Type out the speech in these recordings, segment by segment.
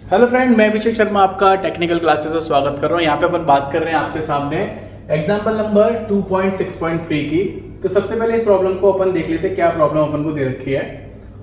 Hello friend, मैं अभिषेक शर्मा आपका technical classes में स्वागत कर रहा हूँ। यहाँ पे अपन बात कर रहे हैं आपके सामने एग्जाम्पल नंबर 2.6.3 की। तो सबसे पहले इस प्रॉब्लम को अपन देख लेते हैं, क्या प्रॉब्लम अपन को दे रखी है।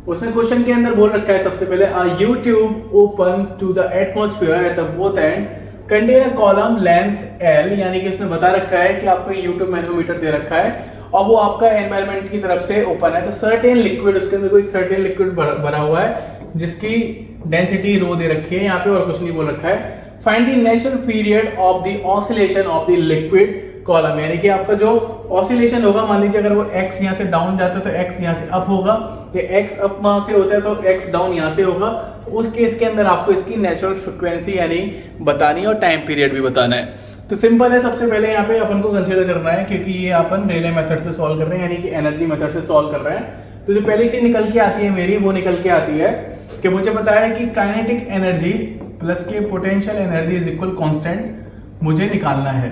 उसने क्वेश्चन के अंदर बोल रखा है सबसे पहले U tube open to the atmosphere at the both end contain a column length L, यानी कि उसने बता रखा है कि आपको यूट्यूब मैनोमीटर दे रखा है और वो आपका एनवायरमेंट की तरफ से ओपन है। तो सर्टेन लिक्विड, उसके अंदर कोई सर्टेन लिक्विड भरा हुआ है जिसकी डेंसिटी रो दे रखी है यहाँ पे और कुछ नहीं बोल रखा है। Find the natural period of the oscillation of the liquid column, यानी कि आपका जो ऑसिलेशन होगा, मान लीजिए अगर वो x यहाँ से डाउन जाता है तो x यहाँ से अप होगा, या x अप वहां से होता है तो x डाउन यहाँ से होगा। उस केस के अंदर आपको इसकी नेचुरल फ्रिक्वेंसी यानी बतानी और टाइम पीरियड भी बताना है। तो सिंपल है, सबसे पहले यहाँ पे अपन को कंसीडर करना है क्योंकि ये अपन रेले मेथड से सॉल्व कर रहे हैं, यानी कि एनर्जी मेथड से सॉल्व कर रहे हैं। तो जो पहली चीज निकल के आती है मेरी, वो निकल के आती है कि मुझे पता है कि काइनेटिक एनर्जी प्लस के potential energy is equal constant मुझे निकालना है।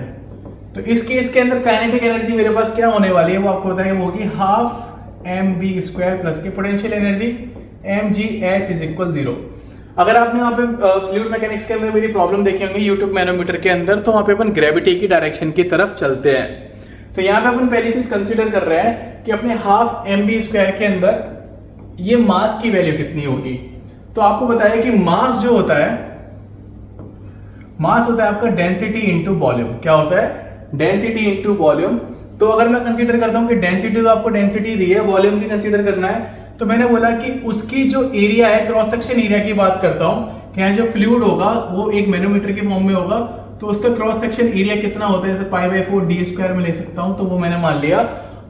तो इस केस के अंदर काइनेटिक एनर्जी मेरे पास क्या होने वाली है वो आपको बताएंगे, वो होगी हाफ mv² प्लस के potential energy mgh is equal 0। अगर आपने वहां पे फ्लूइड मैकेनिक्स के अंदर मेरी प्रॉब्लम देखी होंगी यूट्यूब मैनोमीटर के अंदर, तो वहां पे अपन ग्रेविटी की डायरेक्शन की तरफ चलते हैं। तो यहाँ पे अपन पहली चीज कंसीडर कर रहे हैं कि अपने हाफ mv² के अंदर ये मास की वैल्यू कितनी होगी। तो आपको बताया कि मास जो होता है, मास होता है आपका डेंसिटी इंटू वॉल्यूम। क्या होता है? Density into volume. तो अगर मैं कंसीडर करता हूं कि डेंसिटी, तो आपको डेंसिटी दी है, वॉल्यूम की कंसीडर करना है, तो मैंने बोला कि उसकी जो एरिया है, क्रॉस सेक्शन एरिया की बात करता हूं कि यहाँ जो फ्लूइड होगा वो एक मैनोमीटर के फॉर्म में होगा, तो उसका क्रॉस सेक्शन एरिया कितना होता है, जैसे π/4 d² में ले सकता हूं, तो वो मैंने मान लिया।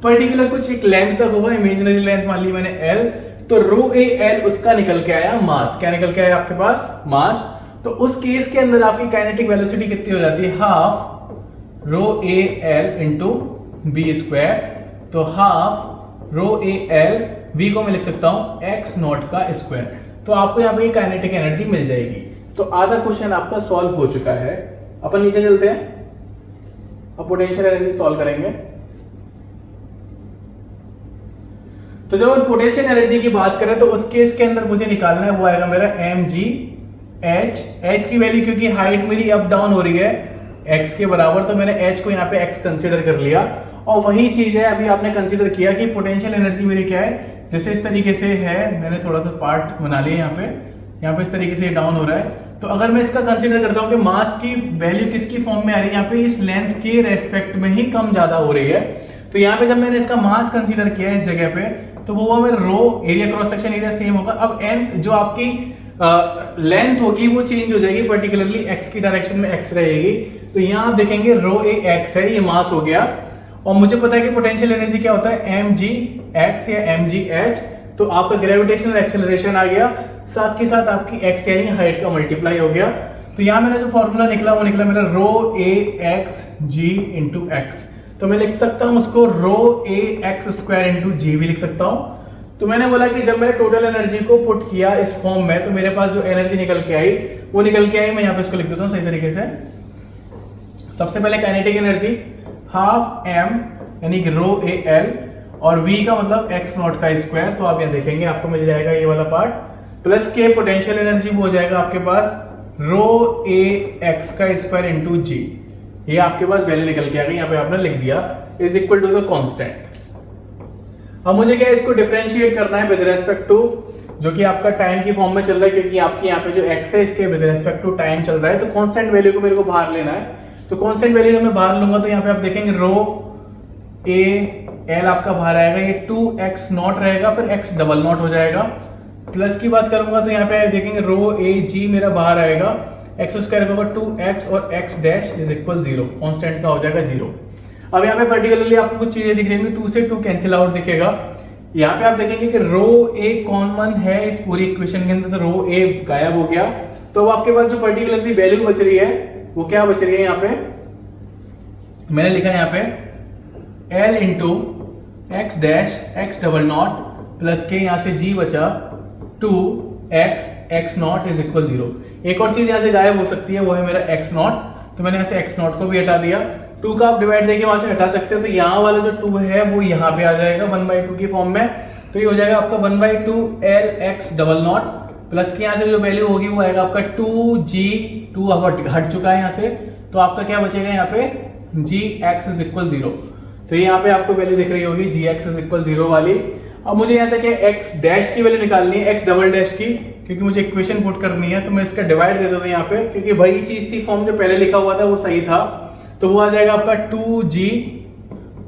पर्टिकुलर कुछ एक लेंथ तक होगा, इमेजिनरी लेंथ मान ली मैंने l, तो रो ए एल उसका निकल के आया मास। क्या निकल के आया आपके पास? मास। तो उस केस के अंदर आपकी काइनेटिक वेलोसिटी कितनी हो जाती है? Half rho A L into b²। तो half rho A L, v को मैं लिख सकता हूं x0 का स्क्वायर। तो आपको यहाँ पे काइनेटिक एनर्जी मिल जाएगी। तो आधा क्वेश्चन आपका सॉल्व हो चुका है। अपन नीचे चलते हैं, अब पोटेंशियल एनर्जी सॉल्व करेंगे। तो जब हम पोटेंशियल एनर्जी की बात करें तो उस केस के अंदर मुझे निकालना है, वो आएगा मेरा mgh। h की वैल्यू क्योंकि हाइट मेरी अप डाउन हो रही है x के बराबर, तो मैंने h को यहाँ पे x कंसीडर कर लिया। और वही चीज है अभी आपने कंसीडर किया कि पोटेंशियल एनर्जी मेरी क्या है, जैसे इस तरीके से है, मैंने थोड़ा सा पार्ट बना लिया यहाँ पे इस तरीके से डाउन हो रहा है। तो अगर मैं इसका कंसीडर करता हूँ कि मास की वैल्यू किसकी फॉर्म में आ रही है, यहाँ पे इस लेंथ के रेस्पेक्ट में ही कम ज्यादा हो रही है। तो यहाँ पे जब मैंने इसका मास कंसीडर किया इस जगह पे, तो वो मेरा rho area, cross section area same होगा। अब n जो आपकी लेंथ होगी वो चेंज हो जाएगी, पर्टिकुलरली x की डायरेक्शन में x रहेगी। तो यहाँ आप देखेंगे रो ए x है, ये मास हो गया। और मुझे पता है कि पोटेंशियल एनर्जी क्या होता है, mgx या mgh। तो आपका ग्रेविटेशनल एक्सेलरेशन आ गया, साथ के साथ आपकी x यानी हाइट का मल्टीप्लाई हो गया। तो यहाँ मेरा जो फॉर्मूला निकला वो निकला मेरा रो ए एक्स जी इंटू एक्स। तो मैं लिख सकता हूं उसको रो ए x² इंटू जी भी लिख सकता हूं। तो मैंने बोला कि जब मैंने टोटल एनर्जी को पुट किया इस फॉर्म में, तो मेरे पास जो एनर्जी निकल के आई वो निकल के आई, मैं यहाँ पे इसको लिख देता हूँ सही तरीके से। सबसे पहले काइनेटिक एनर्जी हाफ m यानी कि रो ए एल, और v का मतलब x0 का स्क्वायर। तो आप यहाँ देखेंगे आपको मिल जाएगा ये वाला पार्ट, प्लस के पोटेंशियल एनर्जी वो हो जाएगा आपके पास रो ए एक्स का स्क्वायर इंटू जी। ये आपके पास वैल्यू निकल के आ गई, यहाँ पे आपने लिख दिया is equal to the constant. अब मुझे क्या है, इसको डिफरेंशिएट करना है विद रेस्पेक्ट टू जो कि आपका टाइम की फॉर्म में चल रहा है, क्योंकि आपके यहाँ पे जो x है इसके विद रेस्पेक्ट टू टाइम चल रहा है। तो कांस्टेंट वैल्यू को मेरे को बाहर लेना है। तो कांस्टेंट वैल्यू मैं बाहर लूंगा तो यहाँ पे आप देखेंगे रो ए एल आपका बाहर आएगा, ये 2x0 रहेगा, फिर x00 हो जाएगा। प्लस की बात करूंगा तो यहाँ पे देखेंगे रो ए जी मेरा बाहर आएगा, x² होगा 2x और x dash is equal 0, constant का हो जाएगा 0। अब यहाँ पे पर्टिकुलरली आपको कुछ चीजें दिख रही होंगी, 2 से 2 कैंसिल आउट दिखेगा। यहाँ पे आप देखेंगे कि रो ए कॉमन है इस पूरी इक्वेशन के अंदर, तो रो ए गायब हो गया। तो आपके पास जो पर्टिकुलरली वैल्यू बच रही है वो क्या बच रही है, यहाँ पे मैंने लिखा है यहाँ पे l into x dash x00 plus के यहाँ से g बचा 2x x0 इज इक्वल 0। एक और चीज यहाँ से गायब हो सकती है, वो है मेरा x0। तो मैंने यहाँ से x0 को भी हटा दिया, 2 का आप डिवाइड देके वहां से हटा सकते हो। तो यहाँ वाला जो 2 है वो यहाँ पे आ जाएगा 1/2 की फॉर्म में। तो ये हो जाएगा आपका 1/2 l x00 प्लस के यहाँ से जो वैल्यू होगी वो आएगा आपका 2g, 2 हट चुका है यहाँ से, तो आपका क्या बचेगा यहाँ पे gx इज इक्वल 0। तो यहाँ पे आपको वैल्यू दिख रही होगी gx इज इक्वल 0 वाली। अब मुझे यहाँ से क्या x डैश की वैल्यू निकालनी है, x डबल डैश की, क्योंकि मुझे इक्वेशन पुट करनी है। तो मैं इसका डिवाइड दे देता हूँ यहाँ पे, क्योंकि वही चीज थी फॉर्म जो पहले लिखा हुआ था वो सही था। तो वो आ जाएगा आपका 2g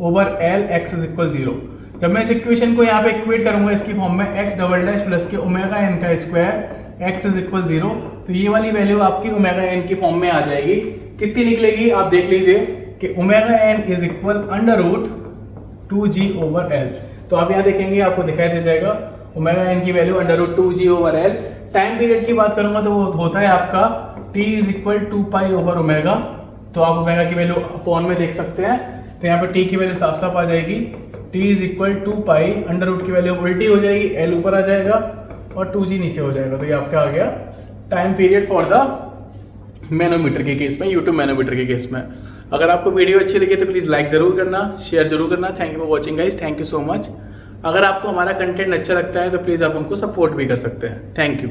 over l x is equal 0। जब मैं इस इक्वेशन को यहाँ पे इक्वेट करूंगा इसकी फॉर्म में x डबल डैश प्लस के ओमेगा n का स्क्वायर x इज इक्वल 0, तो ये वाली वैल्यू आपकी ओमेगा n की फॉर्म में आ जाएगी। कितनी निकलेगी आप देख लीजिए कि omega n is equal under root 2g over l। तो आप यहाँ देखेंगे आपको दिखाई दे जाएगा ओमेगा n की value under root 2g over l। Time period की बात करूंगा तो वो होता है आपका t is equal 2 pi over omega. तो आप ओमेगा की वैल्यू अपॉन में देख सकते हैं, तो यहाँ पे t की वैल्यू साफ साफ आ जाएगी, t is equal 2 pi, under root की वैल्यू उल्टी हो जाएगी, l ऊपर आ जाएगा और 2g नीचे हो जाएगा। तो ये आपका आ गया time period for the manometer के केस में, यूट्यूब मैनोमीटर के केस में। अगर आपको वीडियो अच्छी लगी तो प्लीज़ लाइक ज़रूर करना, शेयर जरूर करना। Thank you for watching guys, thank you so much. अगर आपको हमारा कंटेंट अच्छा लगता है तो प्लीज़ आप हमको सपोर्ट भी कर सकते हैं। Thank you.